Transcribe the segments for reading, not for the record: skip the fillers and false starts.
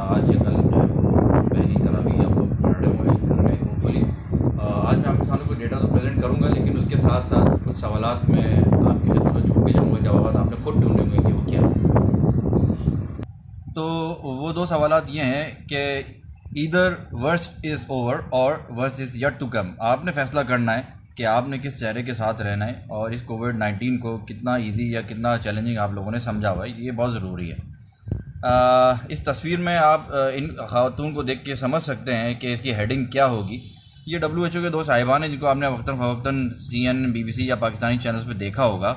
आज या कल जो है पहली तरावी आप पढ़ रहे होंगे घर में होपफुली। आज मैं आपके सामने कोई डेटा तो प्रेजेंट करूंगा, लेकिन उसके साथ साथ कुछ सवालात मैं आपकी खिदमत में छोड़ के जाऊंगा, जवाब आपने खुद ढूंढे होंगे कि वो क्या है। तो वो दो सवालात ये हैं कि ईदर वर्स्ट इज़ ओवर और worst is yet to come. आपने फैसला करना है कि आपने किस चेहरे के साथ रहना है और इस कोविड-19 को कितना इजी या कितना चैलेंजिंग आप लोगों ने समझा हुआ है, ये बहुत ज़रूरी है। इस तस्वीर में आप इन खातून को देख के समझ सकते हैं कि इसकी हेडिंग क्या होगी। ये WHO के दो साहिबान हैं जिनको आपने वक्तन फ़वक्तन CNN, BBC या पाकिस्तानी चैनल्स पे देखा होगा।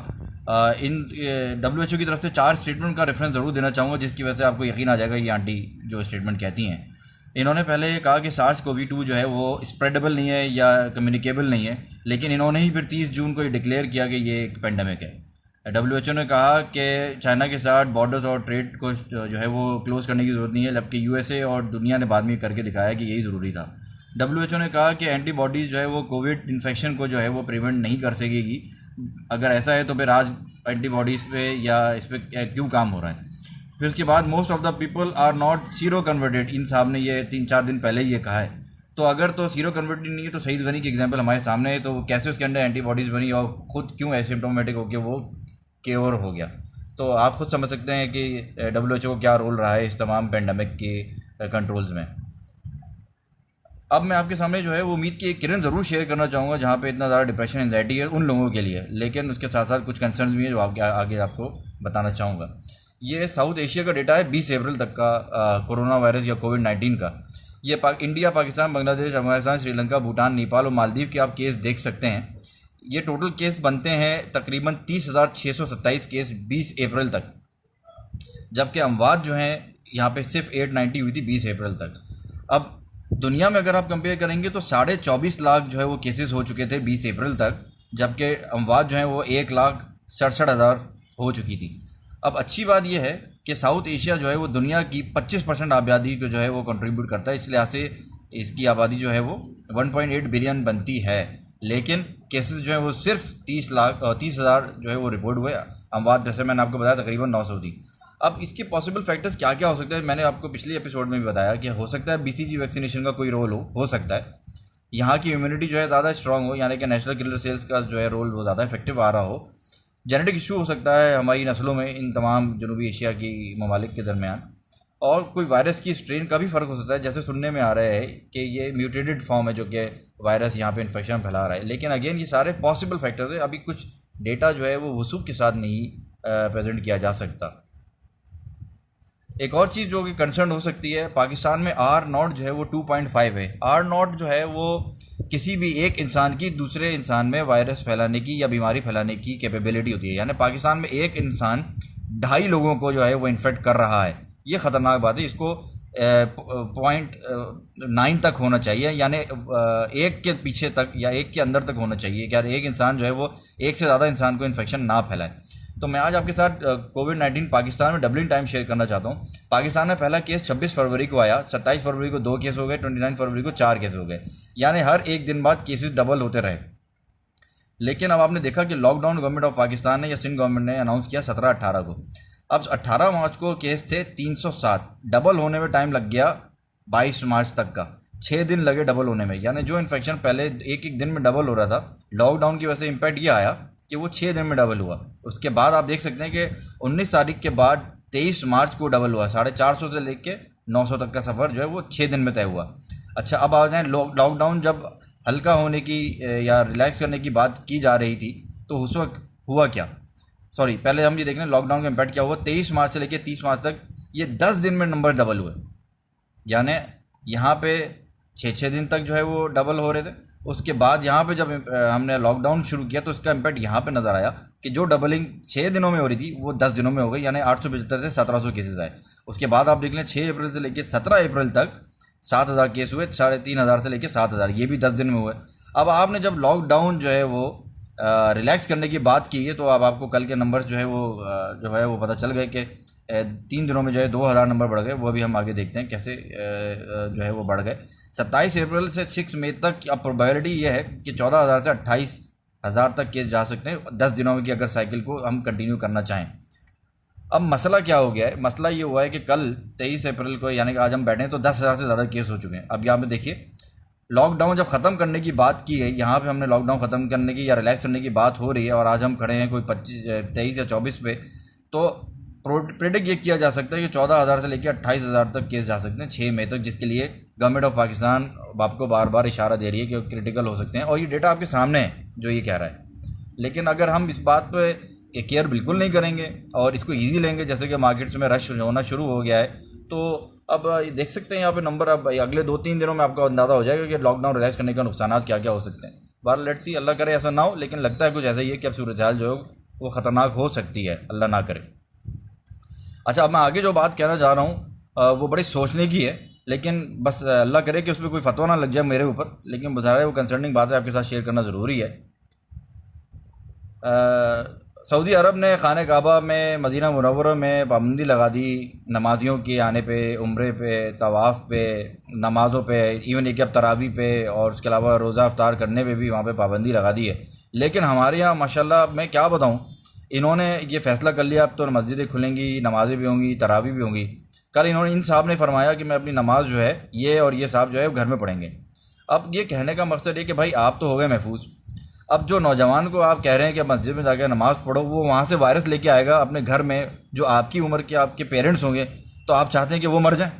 इन WHO की तरफ से 4 स्टेटमेंट का रेफरेंस ज़रूर देना चाहूँगा, जिसकी वजह से आपको यकीन आ जाएगा ये आंटी जो स्टेटमेंट कहती हैं। इन्होंने पहले ये कहा कि SARS-CoV-2 जो है वो स्प्रेडेबल नहीं है या कम्युनिकेबल नहीं है, लेकिन इन्होंने ही फिर 30 जून को ये डिक्लेयर किया कि ये एक पेंडेमिक है। WHO ने कहा कि चाइना के साथ बॉर्डर्स और ट्रेड को जो है वो क्लोज़ करने की ज़रूरत नहीं है, जबकि USA और दुनिया ने बाद में करके दिखाया कि यही ज़रूरी था। WHO ने कहा कि एंटीबॉडीज़ जो है वो कोविड इन्फेक्शन को जो है वो प्रिवेंट नहीं कर सकेगी। अगर ऐसा है तो फिर आज एंटीबॉडीज़ पे या इस पर क्यों काम हो रहा है। फिर उसके बाद most of the people are not zero converted, इन साहब ने ये 3-4 दिन पहले ये कहा है। तो अगर तो सीरो कन्वर्टेड नहीं है तो सईद गनी की एग्जांपल हमारे सामने है, तो कैसे उसके अंदर एंटीबॉडीज़ बनी और ख़ुद क्यों एसिम्प्टोमेटिक होकर वो क्योर हो गया। तो आप खुद समझ सकते हैं कि WHO को क्या रोल रहा है इस तमाम पेंडेमिक के कंट्रोल्स में। अब मैं आपके सामने जो है वो उम्मीद की एक किरण ज़रूर शेयर करना चाहूँगा, जहाँ पे इतना ज़्यादा डिप्रेशन एंजाइटी है उन लोगों के लिए, लेकिन उसके साथ साथ कुछ कंसर्न्स भी हैं जो आपके आगे आपको बताना चाहूँगा। ये साउथ एशिया का डेटा है 20 अप्रैल तक का कोरोना वायरस या कोविड-19 का। ये इंडिया, पाकिस्तान, बांग्लादेश, अफगानिस्तान, श्रीलंका, भूटान, नेपाल और मालदीव के आप केस देख सकते हैं। ये टोटल केस बनते हैं तकरीबन 30,627 केस 20 अप्रैल तक, जबकि अमवात जो हैं यहाँ पे सिर्फ 890 हुई थी 20 अप्रैल तक। अब दुनिया में अगर आप कंपेयर करेंगे तो 24.5 लाख जो है वो केसेस हो चुके थे 20 अप्रैल तक, जबकि अमवात जो हैं वो 1,67,000 हो चुकी थी। अब अच्छी बात यह है कि साउथ एशिया जो है वो दुनिया की 25% आबादी को जो है वो कंट्रीब्यूट करता है, इस लिहाज से इसकी आबादी जो है वो 1.8 बिलियन बनती है, लेकिन केसेस जो है वो सिर्फ 30,000 जो है वो रिपोर्ट हुए। अमवात जैसे मैंने आपको बताया तकरीबन 900 थी। अब इसके पॉसिबल फैक्टर्स क्या क्या हो सकते हैं, मैंने आपको पिछले एपिसोड में भी बताया कि हो सकता है BCG वैक्सीनेशन का कोई रोल हो सकता है यहाँ की इम्यूनिटी जो है ज़्यादा स्ट्रांग हो, यानी कि नेशनल किलर सेल्स का जो है रोल वो ज़्यादा इफेक्टिव आ रहा हो। जेनेटिक इशू हो सकता है हमारी नस्लों में इन तमाम जनूबी एशिया की ममालिक के दरमियान, और कोई वायरस की स्ट्रेन का भी फ़र्क हो सकता है। जैसे सुनने में आ रहा है कि ये म्यूटेटेड फॉर्म है जो कि वायरस यहाँ पे इन्फेक्शन फैला रहा है, लेकिन अगेन ये सारे पॉसिबल फैक्टर्स है। अभी कुछ डेटा जो है वो वसूख के साथ नहीं प्रेजेंट किया जा सकता। एक और चीज़ जो कि कंसर्न हो सकती है, पाकिस्तान में R0 जो है वो 2.5 है। R0 जो है वो किसी भी एक इंसान की दूसरे इंसान में वायरस फैलाने की या बीमारी फैलाने की कैपेबिलिटी होती है, यानी पाकिस्तान में एक इंसान 2.5 लोगों को जो है वो इन्फेक्ट कर रहा है। ये ख़तरनाक बात है। इसको 0.9 तक होना चाहिए, यानी एक के पीछे तक या एक के अंदर तक होना चाहिए कि यार एक इंसान जो है वो एक से ज़्यादा इंसान को इन्फेक्शन ना फैलाए। तो मैं आज आपके साथ कोविड-19 पाकिस्तान में डबलिंग टाइम शेयर करना चाहता हूँ। पाकिस्तान में पहला केस 26 फरवरी को आया, 27 फरवरी को 2 केस हो गए, 29 फरवरी को 4 केस हो गए, यानी हर एक दिन बाद केसेस डबल होते रहे। लेकिन अब आपने देखा कि लॉकडाउन गवर्नमेंट ऑफ पाकिस्तान ने या सिंध गवर्नमेंट ने अनाउंस किया 17-18 को। अब 18 मार्च को केस थे 307, डबल होने में टाइम लग गया 22 मार्च तक का, 6 दिन लगे डबल होने में। यानी जो इन्फेक्शन पहले एक दिन में डबल हो रहा था, लॉकडाउन की वजह से इम्पैक्ट ये आया कि वो 6 दिन में डबल हुआ। उसके बाद आप देख सकते हैं कि 19 तारीख के बाद 23 मार्च को डबल हुआ, 450 से लेके 900 तक का सफ़र जो है वो 6 दिन में तय हुआ। अच्छा, अब आ जाए लॉकडाउन जब हल्का होने की या रिलैक्स करने की बात की जा रही थी, तो उस वक्त हुआ क्या। पहले हम ये देख लें लॉकडाउन का इम्पैक्ट क्या हुआ। 23 मार्च से लेकर 30 मार्च तक ये 10 दिन में नंबर डबल हुए, यानी यहाँ पे 6-6 दिन तक जो है वो डबल हो रहे थे। उसके बाद यहाँ पे जब हमने लॉकडाउन शुरू किया तो इसका इम्पैक्ट यहाँ पे नज़र आया कि जो डबलिंग 6 दिनों में हो रही थी वो 10 दिनों में हो गई, यानी 875 से 1700 केसेस आए। उसके बाद आप देख लें 6 अप्रैल से लेकर 17 अप्रैल तक 7,000 केस हुए, 3,500 से लेकर 7,000, ये भी 10 दिन में हुए। अब आपने जब लॉकडाउन जो है वो रिलैक्स करने की बात की है, तो अब आपको कल के नंबर्स जो है वो पता चल गए कि 3 दिनों में जो है 2,000 नंबर बढ़ गए। वो अभी हम आगे देखते हैं कैसे जो है वो बढ़ गए। 27 अप्रैल से 6 मई तक अब प्रोबेबिलिटी ये है कि 14,000 से 28,000 तक केस जा सकते हैं 10 दिनों में की अगर साइकिल को हम कंटिन्यू करना चाहें। अब मसला क्या हो गया है, मसला ये हुआ है कि कल 23 अप्रैल को, यानी कि आज हम बैठे हैं, तो 10,000 से ज़्यादा केस हो चुके हैं। अब यहाँ पे देखिए, लॉकडाउन जब ख़त्म करने की बात की है, यहाँ पे हमने लॉकडाउन ख़त्म करने की या रिलैक्स करने की बात हो रही है, और आज हम खड़े हैं कोई 23 या 24 पे, तो प्रेडिक्ट ये किया जा सकता है कि 14,000 से लेकर 28,000 तक केस जा सकते हैं 6 मई तक, जिसके लिए गवर्नमेंट ऑफ पाकिस्तान आपको बार बार इशारा दे रही है कि क्रिटिकल हो सकते हैं, और ये डेटा आपके सामने है जो ये कह रहा है। लेकिन अगर हम इस बात पे कि केयर बिल्कुल नहीं करेंगे और इसको ईजी लेंगे, जैसे कि मार्केट्स में रश होना शुरू हो गया है, तो अब देख सकते हैं यहाँ पे नंबर, अब अगले 2-3 दिनों में आपको अंदाज़ा हो जाएगा कि लॉकडाउन रिलैक्स करने का नुकसान क्या क्या हो सकते हैं। बार लेट्स सी, अल्लाह करे ऐसा ना हो, लेकिन लगता है कुछ ऐसा ही है कि अब सूरत हाल जो है वो ख़तरनाक हो सकती है, अल्लाह ना करे। अच्छा, अब मैं आगे जो बात कहना चाह रहा हूँ वो बड़ी सोचने की है, लेकिन बस अल्लाह करे कि उस पर कोई फतवा ना लग जाए मेरे ऊपर, लेकिन बता वो कंसर्निंग बात है, आपके साथ शेयर करना ज़रूरी है। सऊदी अरब ने खाने काबा में, मदीना मुनव्वरा में पाबंदी लगा दी नमाजियों के आने पे, उम्रे पे, तवाफ़ पे, नमाज़ों पे, इवन एक अब तरावी पे, और उसके अलावा रोज़ा अफ्तार करने पे भी वहाँ पे पाबंदी लगा दी है। लेकिन हमारे यहाँ माशाल्लाह मैं क्या बताऊँ, इन्होंने ये फ़ैसला कर लिया अब तो मस्जिदें खुलेंगी, नमाज़ें भी होंगी, तरावी भी होंगी। कल इन्होंने, इन साहब ने फरमाया कि मैं अपनी नमाज जो है ये और ये साहब जो है घर में पढ़ेंगे। अब ये कहने का मकसद है कि भाई आप तो हो गए महफूज, अब जो नौजवान को आप कह रहे हैं कि मस्जिद में जाकर नमाज़ पढ़ो, वो वहाँ से वायरस लेके आएगा अपने घर में, जो आपकी उम्र के आपके पेरेंट्स होंगे, तो आप चाहते हैं कि वो मर जाएं।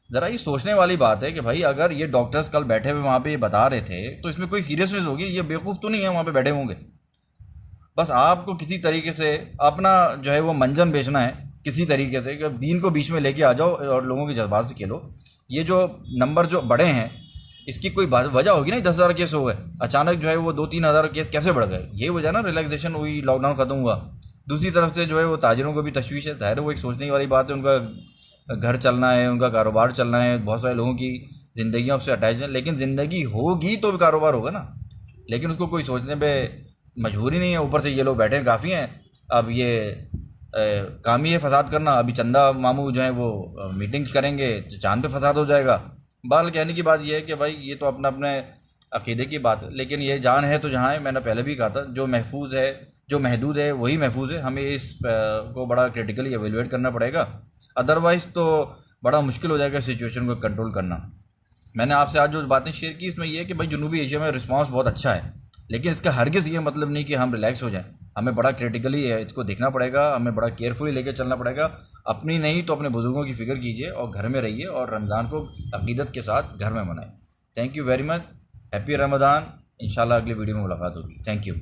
ज़रा ये सोचने वाली बात है कि भाई अगर ये डॉक्टर्स कल बैठे हुए वहाँ पे ये बता रहे थे, तो इसमें कोई सीरियसनेस होगी, ये बेवकूफ़ तो नहीं है वहाँ पे बैठे होंगे। बस आपको किसी तरीके से अपना जो है वो मंजन बेचना है, किसी तरीके से कि दीन को बीच में लेके आ जाओ और लोगों के जज्बात से खेलो। ये जो नंबर जो बढ़े हैं, इसकी कोई वजह होगी ना, 10,000 केस हो गए अचानक, जो है वो 2-3 हज़ार केस कैसे बढ़ गए, ये वजह ना, रिलैक्सेशन हुई, लॉकडाउन ख़त्म हुआ। दूसरी तरफ से जो है वो ताजिरों को भी तशवीश है, जाहिर है वो एक सोचने वाली बात है, उनका घर चलना है, उनका कारोबार चलना है, बहुत सारे लोगों की ज़िंदगियाँ उससे अटैच हैं, लेकिन ज़िंदगी होगी तो कारोबार होगा ना, लेकिन उसको कोई सोचने पर मजबूरी नहीं है। ऊपर से ये लोग बैठे हैं काफ़ी हैं, अब ये काम ही है फसाद करना। अभी चंदा मामू जो है वो मीटिंग्स करेंगे तो चांद पे फसाद हो जाएगा। बहरहाल कहने की बात यह है कि भाई ये तो अपना अपने अकीदे की बात है, लेकिन ये जान है तो जहाँ है, मैंने पहले भी कहा था, जो महफूज है, जो महदूद है वही महफूज है। हमें इस को बड़ा क्रिटिकली एवेलुएट करना पड़ेगा, अदरवाइज़ तो बड़ा मुश्किल हो जाएगा सिचुएशन को कंट्रोल करना। मैंने आपसे आज जो बातें शेयर की इसमें यह है कि भाई जनूबी एशिया में रिस्पांस बहुत अच्छा है, लेकिन इसका हरगिज़ ये मतलब नहीं कि हम रिलैक्स हो जाएं। हमें बड़ा क्रिटिकली इसको देखना पड़ेगा, हमें बड़ा केयरफुली लेके चलना पड़ेगा। अपनी नहीं तो अपने बुज़ुर्गों की फ़िक्र कीजिए और घर में रहिए और रमज़ान को अक़ीदत के साथ घर में मनाएं। Thank you very much, happy Ramzan. इंशाल्लाह अगली वीडियो में मुलाकात होगी। Thank you.